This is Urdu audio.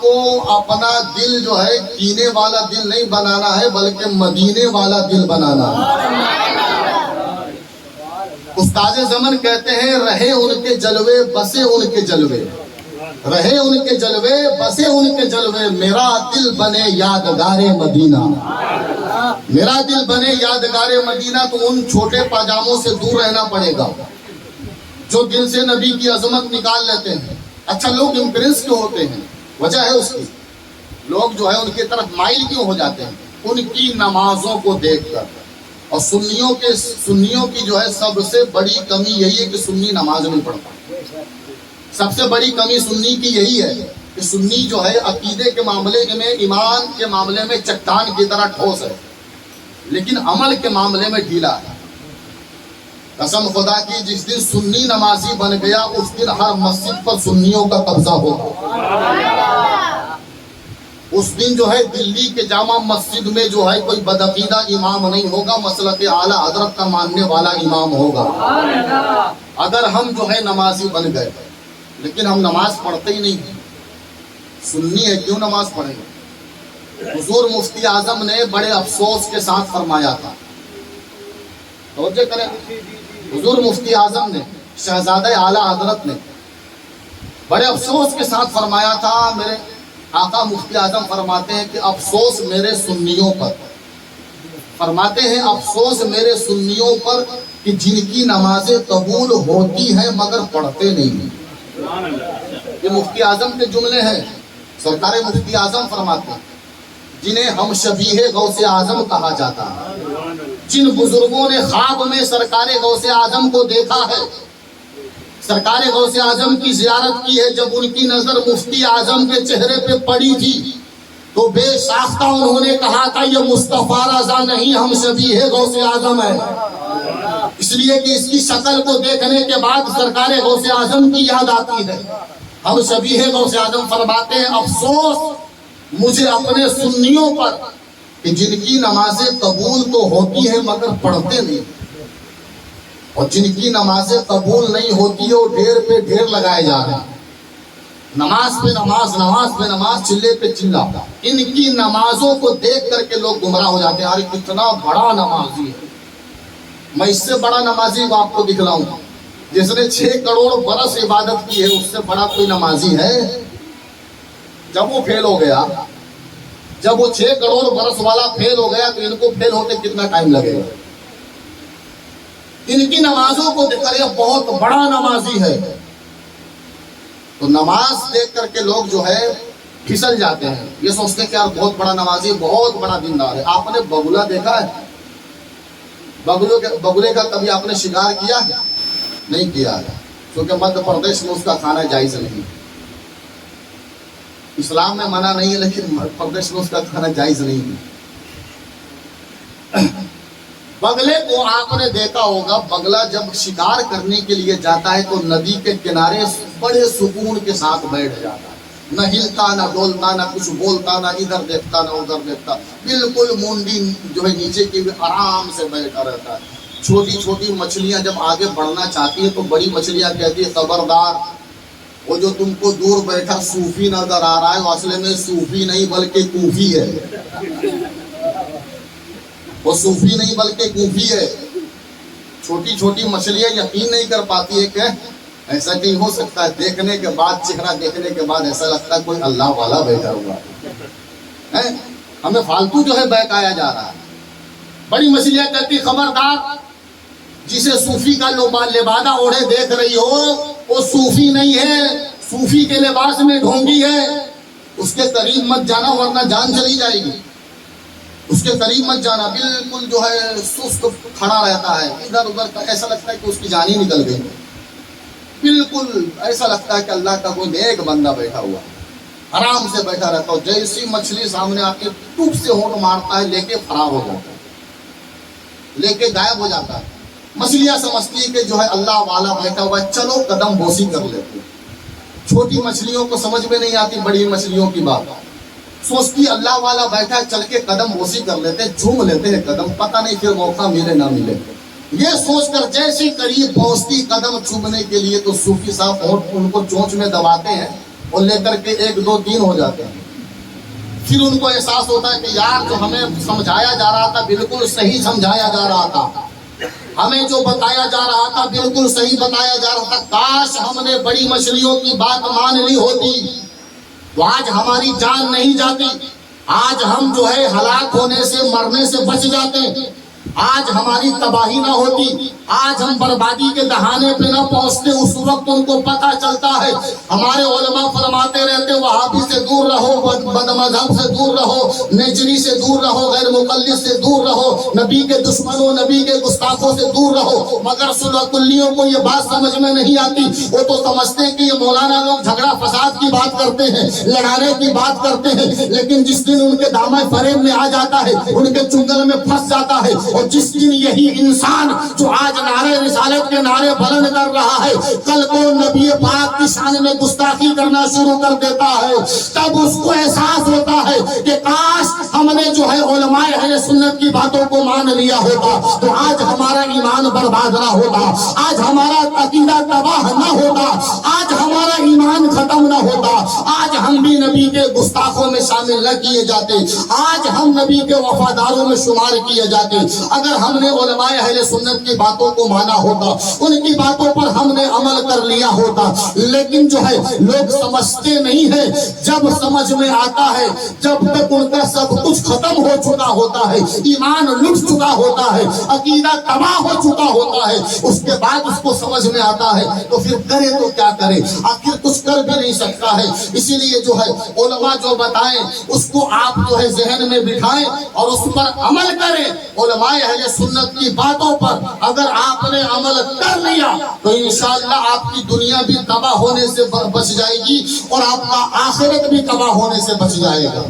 کو اپنا دل جو ہے کینے والا دل نہیں بنانا ہے بلکہ مدینے والا دل بنانا ہے۔ استاد زمن کہتے ہیں رہے ان کے جلوے بسے ان کے جلوے، رہے ان کے جلوے بسے ان کے جلوے، میرا دل بنے یادگار مدینہ، میرا دل بنے یادگار مدینہ۔ تو ان چھوٹے پاجاموں سے دور رہنا پڑے گا جو دل سے نبی کی عظمت نکال لیتے ہیں۔ اچھا لوگ امپریس کیوں ہوتے ہیں؟ وجہ ہے اس کی، لوگ جو ہے ان کی طرف مائل کیوں ہو جاتے ہیں؟ ان کی نمازوں کو دیکھ کر۔ اور سنیوں کی جو ہے سب سے بڑی کمی یہی ہے کہ سنی نماز نہیں پڑھتا۔ سب سے بڑی کمی سنی کی یہی ہے کہ سنی جو ہے عقیدے کے معاملے میں، ایمان کے معاملے میں چٹان کی طرح ٹھوس ہے، لیکن عمل کے معاملے میں ڈھیلا ہے۔ قسم خدا کی جس دن سنی نمازی بن گیا اس دن ہر مسجد پر سنیوں کا قبضہ ہوگا۔ اس دن جو ہے دلی کے جامع مسجد میں جو ہے کوئی بدعقیدہ امام نہیں ہوگا، مسلک اعلیٰ حضرت کا ماننے والا امام ہوگا۔ اگر ہم جو ہے نمازی بن گئے لیکن ہم نماز پڑھتے ہی نہیں، سنی ہے کیوں نماز پڑھیں گے؟ حضور مفتی اعظم نے بڑے افسوس کے ساتھ فرمایا تھا، توجہ کریں، حضور مفتی اعظم نے، شہزادہ اعلیٰ حضرت نے بڑے افسوس کے ساتھ فرمایا تھا، میرے آقا مفتی اعظم فرماتے ہیں کہ افسوس میرے سنیوں پر، فرماتے ہیں افسوس میرے سنیوں پر کہ جن کی نمازیں قبول ہوتی ہیں مگر پڑھتے نہیں ہیں۔ یہ مفتی اعظم کے جملے ہیں، سرکار مفتی اعظم فرماتے ہیں جنہیں ہم شبیہ غوث اعظم کہا جاتا ہے، جن بزرگوں نے خواب میں سرکار غوث اعظم کو دیکھا ہے، سرکار غوث اعظم کی زیارت کی ہے، جب ان کی نظر مفتی اعظم کے چہرے پہ پڑی تھی تو بے ساختہ انہوں نے کہا تھا یہ مصطفیٰ رضا نہیں، ہم شبیہ غوث اعظم ہیں، اس لیے کہ اس کی شکل کو دیکھنے کے بعد سرکار غوث اعظم کی یاد آتی ہے۔ ہم شبیہ غوث اعظم فرماتے ہیں افسوس مجھے اپنے سنیوں پر کہ جن کی نمازیں قبول تو ہوتی ہیں مگر پڑھتے نہیں، اور جن کی نمازیں قبول نہیں ہوتی ہے وہ ڈھیر پہ ڈھیر لگائے جا رہے ہیں، نماز پہ نماز، نماز پہ نماز، چلے پہ چلا۔ ان کی نمازوں کو دیکھ کر کے لوگ گمراہ ہو جاتے ہیں، ارے کتنا بڑا نمازی ہے، میں اس سے بڑا نمازی کو آپ کو دکھلاؤں جس نے 6 کروڑ برس عبادت کی ہے، اس سے بڑا کوئی نمازی ہے؟ جب وہ فیل ہو گیا، جب وہ 6 کروڑ برس والا فیل ہو گیا تو ان کو فیل ہوتے کتنا ٹائم لگے گا؟ ان کی نمازوں کو دیکھ کر یہ بہت بڑا نمازی ہے، تو نماز دیکھ کر کے لوگ جو ہے پھسل جاتے ہیں، یہ سوچتے ہیں کہ یار بہت بڑا نمازی، بہت بڑا دیندار ہے۔ آپ نے بگلا دیکھا ہے؟ بگلے کا کبھی آپ نے شکار کیا ہے؟ نہیں کیا ہے، کیونکہ مدھیہ پردیش میں اس کا کھانا جائز نہیں، اسلام میں منع نہیں ہے لیکن مدھیہ پردیش میں اس کا کھانا جائز نہیں ہے۔ بگلے کو آپ نے دیکھا ہوگا، بگلا جب شکار کرنے کے لیے جاتا ہے تو ندی کے کنارے بڑے سکون کے ساتھ بیٹھ جاتا ہے، نہ ہلتا نہ ڈولتا، نہ کچھ بولتا، نہ ادھر دیکھتا نہ ادھر دیکھتا، بالکل مونڈی جو ہے نیچے کی آرام سے بیٹھا رہتا ہے۔ چھوٹی چھوٹی مچھلیاں جب آگے بڑھنا چاہتی ہیں تو بڑی مچھلیاں کہتی ہے خبردار، وہ جو تم کو دور بیٹھا صوفی نظر آ رہا ہے وہ اصل میں صوفی نہیں بلکہ کوفی ہے، وہ صوفی نہیں بلکہ کوفی ہے۔ چھوٹی چھوٹی مچھلیاں یقین نہیں کر پاتی ہے کہ ایسا نہیں ہو سکتا ہے، دیکھنے کے بعد، چہرہ دیکھنے کے بعد ایسا لگتا ہے کوئی اللہ والا بیٹھا ہوا ہے، ہمیں فالتو جو ہے بہکایا جا رہا ہے۔ بڑی مچھلیاں کہتی خبردار، جسے صوفی کا لبادہ اوڑھے دیکھ رہی ہو وہ صوفی نہیں ہے، صوفی کے لباس میں ڈھونگی ہے، اس کے قریب مت جانا ورنہ جان چلی جائے گی، اس کے قریب مت جانا۔ بالکل جو ہے سست کھڑا رہتا ہے، ادھر ادھر، ایسا لگتا ہے کہ اس کی جان ہی نکل گئی، بالکل ایسا لگتا ہے کہ اللہ کا کوئی نیک بندہ بیٹھا ہوا، آرام سے بیٹھا رہتا ہو۔ جیسی مچھلی سامنے آ کے ٹوپ سے ہونٹ مارتا ہے، لے کے فرار ہو جاتا ہے، لے کے غائب ہو جاتا ہے۔ مچھلیاں سمجھتی ہے کہ جو ہے اللہ والا بیٹھا ہوا ہے، چلو قدم بوسی کر لیتے۔ چھوٹی مچھلیوں کو سمجھ میں نہیں آتی بڑی مچھلیوں کی بات، سوچتی اللہ والا بیٹھا ہے، چل کے قدم بوسی کر لیتے، جھوم لیتے ہیں قدم، پتہ نہیں پھر موقع ملے نہ ملے۔ یہ سوچ کر جیسی قریب پہنچتی قدم چومنے کے لیے تو صوفی صاحب ان کو چونچ میں دباتے ہیں اور لے کر کے 1 2 3 ہو جاتے ہیں. پھر ان کو احساس ہوتا ہے کہ یار جو ہمیں سمجھایا جا رہا تھا بالکل صحیح سمجھایا جا رہا تھا, ہمیں جو بتایا جا رہا تھا بالکل صحیح بتایا جا رہا تھا, کاش ہم نے بڑی مچھلیوں کی بات مان لی ہوتی تو آج ہماری جان نہیں جاتی, آج ہم جو ہے ہلاک ہونے سے مرنے سے بچ جاتے, آج ہماری تباہی نہ ہوتی, آج ہم بربادی کے دہانے پہ نہ پہنچتے. اس وقت ان کو پتہ چلتا ہے. ہمارے علماء فرماتے رہتے وہابی سے دور رہو, بد مذہب سے دور رہو, نیچری سے دور رہو, غیر مقلد سے دور رہو, نبی کے دشمنوں نبی کے گستاخوں سے دور رہو. مگر سلہ کلیوں کو یہ بات سمجھ میں نہیں آتی. وہ تو سمجھتے ہیں کہ یہ مولانا لوگ جھگڑا فساد کی بات کرتے ہیں, لڑانے کی بات کرتے ہیں, لیکن جس دن ان کے دامن فریب میں آ جاتا ہے, ان کے چنگل میں پھنس جاتا ہے, اور جس دن یہی انسان جو آج نعرے رسالت کے نعرے بلند کر رہا ہے کل کو نبی پاک کی شان میں گستاخی کرنا شروع کر دیتا ہے, تب اس کو احساس ہوتا ہے کہ کاش ہم نے جو ہے علماء اہل سنت کی باتوں کو مان لیا ہوتا تو آج ہمارا ایمان برباد نہ ہوتا, آج ہمارا عقیدہ تباہ نہ ہوتا, آج ہمارا ایمان ختم نہ ہوتا, آج ہم بھی نبی کے گستاخوں میں شامل نہ کیے جاتے, آج ہم نبی کے وفاداروں میں شمار کیے جاتے. اگر ہم نے علماء اہل سنت کی باتوں کو مانا ہوتا, ان کی باتوں پر ہم نے عمل کر لیا ہوتا. لیکن جو ہے لوگ سمجھتے نہیں ہیں, جب سمجھ میں آتا ہے, جب تک ان کا سب کچھ ختم ہو چکا ہوتا ہے, ایمان لٹ چکا ہوتا ہے, عقیدہ تباہ ہو چکا ہوتا ہے, اس کے بعد اس کو سمجھ میں آتا ہے تو پھر کرے تو کیا کرے, آخر کچھ کر بھی نہیں سکتا ہے. اسی لیے جو ہے علماء جو بتائیں اس کو آپ جو ہے ذہن میں بٹھائیں اور اس پر عمل کریں. علماء اہل سنت کی باتوں پر اگر آپ نے عمل کر لیا تو انشاءاللہ آپ کی دنیا بھی تباہ ہونے سے بچ جائے گی اور آپ کا آخرت بھی تباہ ہونے سے بچ جائے گا.